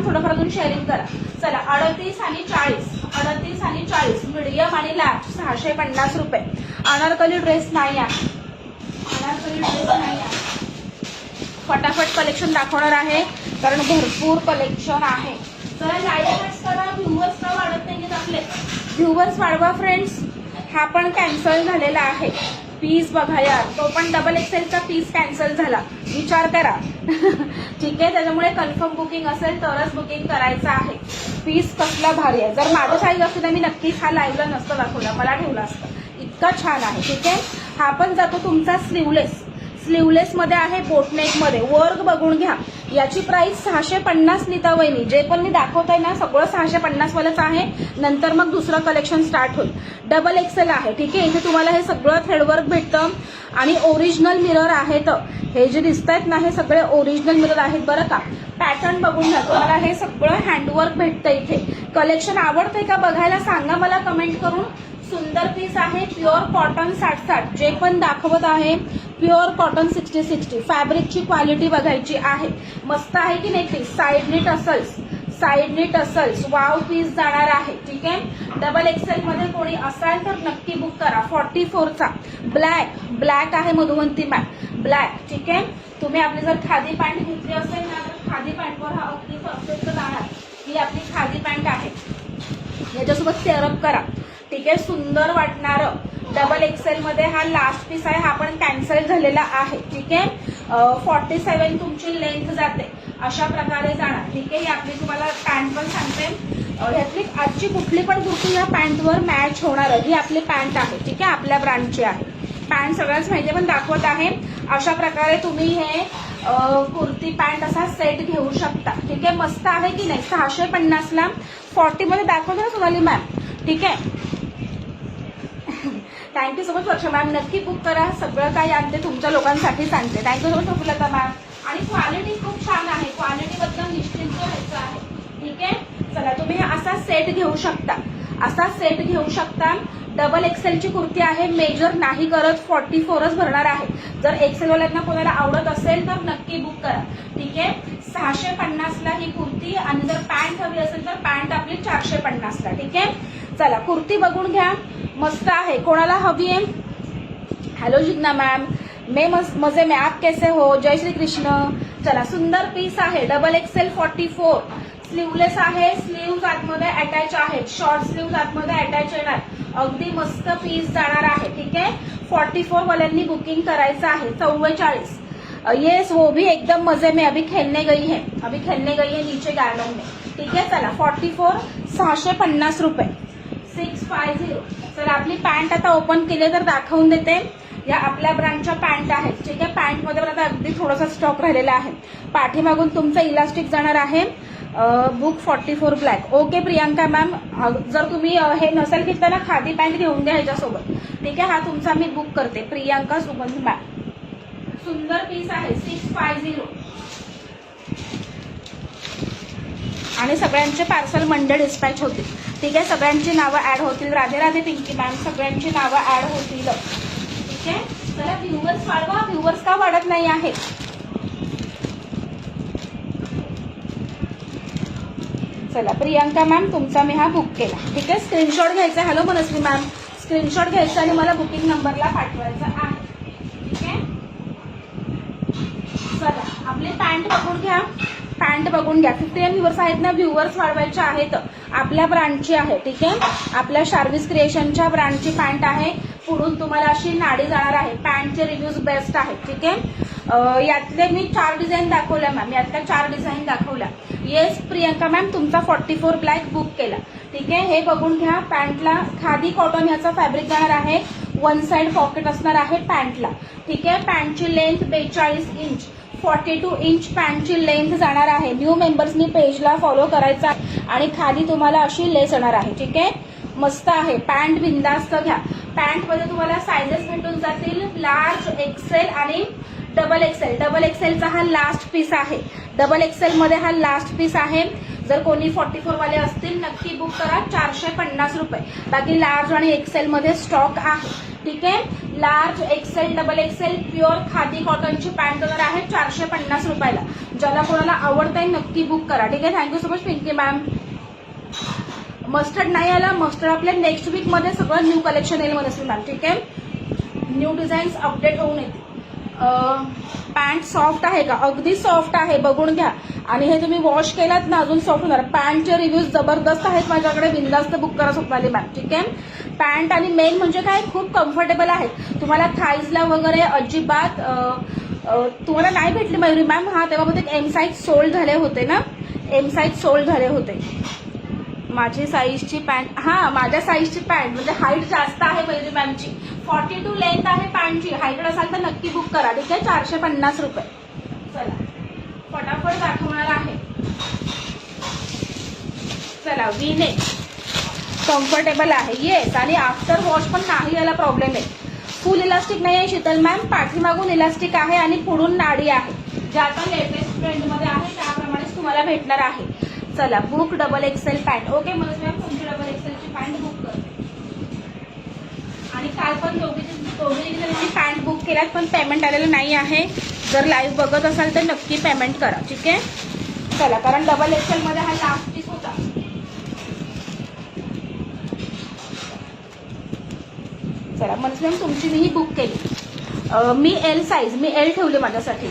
थोडंफार अजून शेअरिंग करा. चला 38 आणि 40 मीडियम आणि लार्ज 650 रुपये. अनारकली ड्रेस नाही आहे, फटाफट कलेक्शन दाखवणार आहे कारण भरपूर कलेक्शन आहे. चला लाईक करा. व्ह्यूअर्स का वाढत नाहीत आपले? व्ह्यूअर्स वाढवा फ्रेंड्स. हा पण कॅन्सल झालेला आहे. पीस बघा यार, तो पण डबल एक्सेलचा पीस कॅन्सल झाला. विचार करा. ठीक आहे, त्याच्यामुळे कन्फर्म बुकिंग असेल तरच बुकिंग करायचं आहे. पीस कसला भारी आहे. जर माझं साईज असतं तर मी नक्कीच हा लाईव्हला नसतं दाखवला, मला ठेवला असतं. इतका छान आहे. ठीक आहे, हा पण जातो तुमचा स्लीवलेस मध्ये आहे, बोटनेक मध्ये. वर्क बघून घ्या. याची प्राइस 650 नीता वहिनी. जे पण मी दाखवत आहे ना सगळं 650 वालंच आहे. नंतर मग दुसरं कलेक्शन स्टार्ट होईल. डबल एक्सेल आहे. ठीक आहे, इथे तुम्हाला हे सगळं थ्रेडवर्क भेटतं आणि ओरिजिनल मिरर आहेत. हे जे दिसत आहेत ना हे सगळे ओरिजिनल मिरर आहेत बरं का. पॅटर्न बघून घ्या, तुम्हाला हे सगळं हँडवर्क भेटतं इथे. कलेक्शन आवडतंय का बघायला सांगा मला कमेंट करून. सुंदर पीस आहे. प्युअर कॉटन 60-60 जे पण दाखवत आहे प्युअर कॉटन 60-60. फॅब्रिकची क्वालिटी बघायची आहे. मस्त आहे की नाही पीस. साईडनी टसल्स वाव पीस जाणार आहे. ठीक आहे, डबल एक्सेल मध्ये कोणी असाल तर नक्की बुक करा. 44चा ब्लॅक आहे मधुवंती मॅट ब्लॅक. ठीक आहे, तुम्ही आपली जर खादी पॅन्ट घेतली असेल ना तर खादी पॅन्टवर हा अगदी परफेक्ट जाणार. ही आपली खादी पॅन्ट आहे, याच्यासोबत पेअरअप करा. ठीक आहे, सुंदर वाटणार. डबल एक्सेल मध्ये हा लास्ट पीस आहे, हा पण कॅन्सल झालेला आहे. ठीक आहे, 47 तुमची लेंथ जाते. अशा प्रकारे जाणार. ठीक आहे, आपली तुम्हाला पॅन्ट पण सांगते. ह्यातली आजची कुठली पण कुर्ती या पॅन्टवर मॅच होणार. ही आपली पॅन्ट आहे. ठीक आहे, आपल्या ब्रँडची आहे पॅन्ट. सगळ्याच माहिती पण दाखवत आहे. अशा प्रकारे तुम्ही हे कुर्ती पॅन्ट असा सेट घेऊ शकता. ठीक आहे, मस्त आहे की नाही. 650ला 40 मध्ये दाखवतो ना सोनाली मॅम. ठीक आहे, thank you so much Varsha ma'am. नक्की बुक करा. सगळं काही आणते तुमच्या लोकांसाठी सांगते. Thank you so much Praphullata ma'am. आणि क्वालिटी खूप छान आहे. क्वालिटी बद्दल निश्चिंत व्हायचं आहे. ठीक आहे, चला तुम्ही असा सेट घेऊ शकता. डबल एक्सेलची कुर्ती आहे. मेजर नाही करत, 44च भरणार आहे. जर एक्सेल वाल्यांना कोणाला आवडत असेल तर नक्की बुक करा. ठीक आहे, 650ला ही कुर्ती. आणि जर पॅन्ट हवी असेल तर पॅन्ट आपली 450ला. ठीक आहे, चला कुर्ती बघून घ्या. मस्त आहे. कोणाला हवी आहे? हॅलो जिग्ना मॅम, मैं मजे में, आप कैसे हो? जय श्री कृष्ण. चला सुंदर पीस आहे. Double XL 44. स्लीवलेस आहे. स्लीव्ह आतमध्ये अटॅच आहेत. शॉर्ट स्लीव्ह आतमध्ये अटॅच येणार. अगदी मस्त पीस जाणार आहे. ठीक आहे, 44 वाल्यांनी बुकिंग करायचं आहे. 44. येस, वो भी एकदम मजे में. अभी खेलने गई है नीचे गार्डन में. ठीक आहे, चला 44 650 रुपये. 650. तर आपली पॅन्ट आता ओपन केली तर दाखवून देते. या आपल्या ब्रँडच्या पॅन्ट आहेत. ठीक आहे, पॅन्ट मध्ये आता अगदी थोडासा स्टॉक राहिलेला आहे. पाठीमागून तुमचं इलास्टिक जाणार आहे. Book 44 black. Okay Priyanka ma'am, जर तुम्ही हे नसेल घेतलं ना खादी पॅन्ट घेऊन द्या ह्याच्यासोबत. ठीक आहे, हा तुमचा मी बुक करते. प्रियांका सुगंध मॅम. सुंदर पीस आहे. 650. आणि सगळ्यांचे पार्सल मंडे डिस्पॅच होतील. ठीक आहे, सगळ्यांची नावं ऍड होतील. राधे राधे पिंकी मॅम, सगळ्यांची नावं ऍड होतील. ठीक आहे, चला व्ह्यूअर्स वाढवा. व्ह्यूअर्स का वाढत नाही आहेत? चला प्रियांका मॅम, तुमचा मी हा बुक केला. ठीक आहे, स्क्रीनशॉट घ्यायचा. हॅलो मनस्वी मॅम, स्क्रीनशॉट घ्यायचा आणि मला बुकिंग नंबरला पाठवायचा आहे. ठीक आहे, चला आपली पॅन्ट बघून घ्या. 51 व्ह्यूअर्स आहेत ना, व्ह्यूअर्स वाढवायचे आहेत. आपल्या ब्रँडची आहे. ठीक आहे, आपल्या शार्विस क्रिएशनच्या ब्रँडची पॅन्ट आहे. पुढून तुम्हाला अशी नाडी जाणार आहे. पॅन्टचे रिव्ह्यूज बेस्ट आहेत. ठीक आहे, यातले मी 4 डिझाईन दाखवल्या मॅम. यातल्या 4 डिझाईन दाखवल्या. येस प्रियांका मॅम, तुमचा 44 ब्लॅक बुक केला. ठीक आहे, हे बघून घ्या. पॅन्टला खादी कॉटन ह्याचा फॅब्रिक जाणार आहे. 1 साइड पॉकेट असणार आहे पॅन्टला. ठीक आहे, पॅन्टची लेंथ 42 इंच. 42 इंच पॅन्टची लेंथ जाणार आहे. न्यू मेंबर्सनी पेजला फॉलो करायचा आणि खाली तुम्हाला अशी लेस येणार आहे. ठीक आहे, मस्त आहे. पॅन्ट बिंदास्त घ्या. पॅन्ट मध्ये तुम्हाला सायझेस भेटून जातील. लार्ज, एक्सेल आणि डबल एक्सेल. डबल एक्सेलचा हा लास्ट पीस आहे. डबल एक्सेल मध्ये हा लास्ट पीस आहे. जर कोणी 44 वाले असतील नक्की बुक करा. 450 रुपये. बाकी लार्ज आणि एक्सेल मध्ये स्टॉक आहे. ठीक आहे, large, XL, double XL pure khadi कॉटनची पॅन्ट कलर आहे 450 रुपयाला. ज्याला कोणाला आवडतंय नक्की बुक करा. ठीक आहे. Thank you so much Pinky ma'am. Mustard नाही आला. मस्टर्ड आपल्या नेक्स्ट वीक मध्ये सगळं न्यू कलेक्शन येईल मनस्वी मॅम. ठीक आहे. न्यू डिझाईन्स अपडेट होऊन येतील. पॅन्ट सॉफ्ट आहे का? अगदी सॉफ्ट आहे, बघून घ्या. आणि हे तुम्ही वॉश केलात ना अजून सॉफ्ट होणार. पॅन्टचे रिव्ह्यूज जबरदस्त आहेत माझ्याकडे. बिंदास्त बुक करा स्वप्नाली मॅम. ठीक आहे. पॅन्ट आणि मेन म्हणजे काय खूप कम्फर्टेबल आहेत. तुम्हाला थाईजला वगैरे अजिबात तुम्हाला नाही भेटली मयुरी मॅम. हा तेव्हा बहुतेक एम साईज सोल्ड झाले होते ना. एम साईज सोल्ड झाले होते. माझी साईजची पॅन्ट, हा माझ्या साईजची पॅन्ट म्हणजे हाईट जास्त आहे मयुरी मॅमची. 42 लेंथ आहे पॅन्टची. हाईट असाल तर नक्की बुक करा. ठीक आहे. 450 रुपये. चला फटाफट दाखवणार आहे. चला वीनेक कम्फर्टेबल आहे. येस. आणि आफ्टर वॉश पण नाही याला प्रॉब्लेम आहे. फुल इलास्टिक नाही आहे शीतल मॅम. पाठीमागून इलास्टिक आहे आणि पुढून नाडी आहे. जे आता लेटेस्ट ट्रेंडमध्ये आहे त्याप्रमाणेच तुम्हाला भेटणार आहे. चला book double XL pant. Okay Manasvi ma'am तुमची डबल एक्सेलची पॅन्ट बुक करते. आणि काल पण दोघी पॅन्ट बुक केल्यात पण पेमेंट आलेलं नाही आहे. जर लाईव्ह बघत असाल तर नक्की पेमेंट करा. ठीक आहे. चला कारण डबल एक्सेल मध्ये हा लास्ट पीस होता. चला मनस्वी मॅम तुमची मीही बुक केली. मी एल साईज मी एल ठेवली माझ्यासाठी.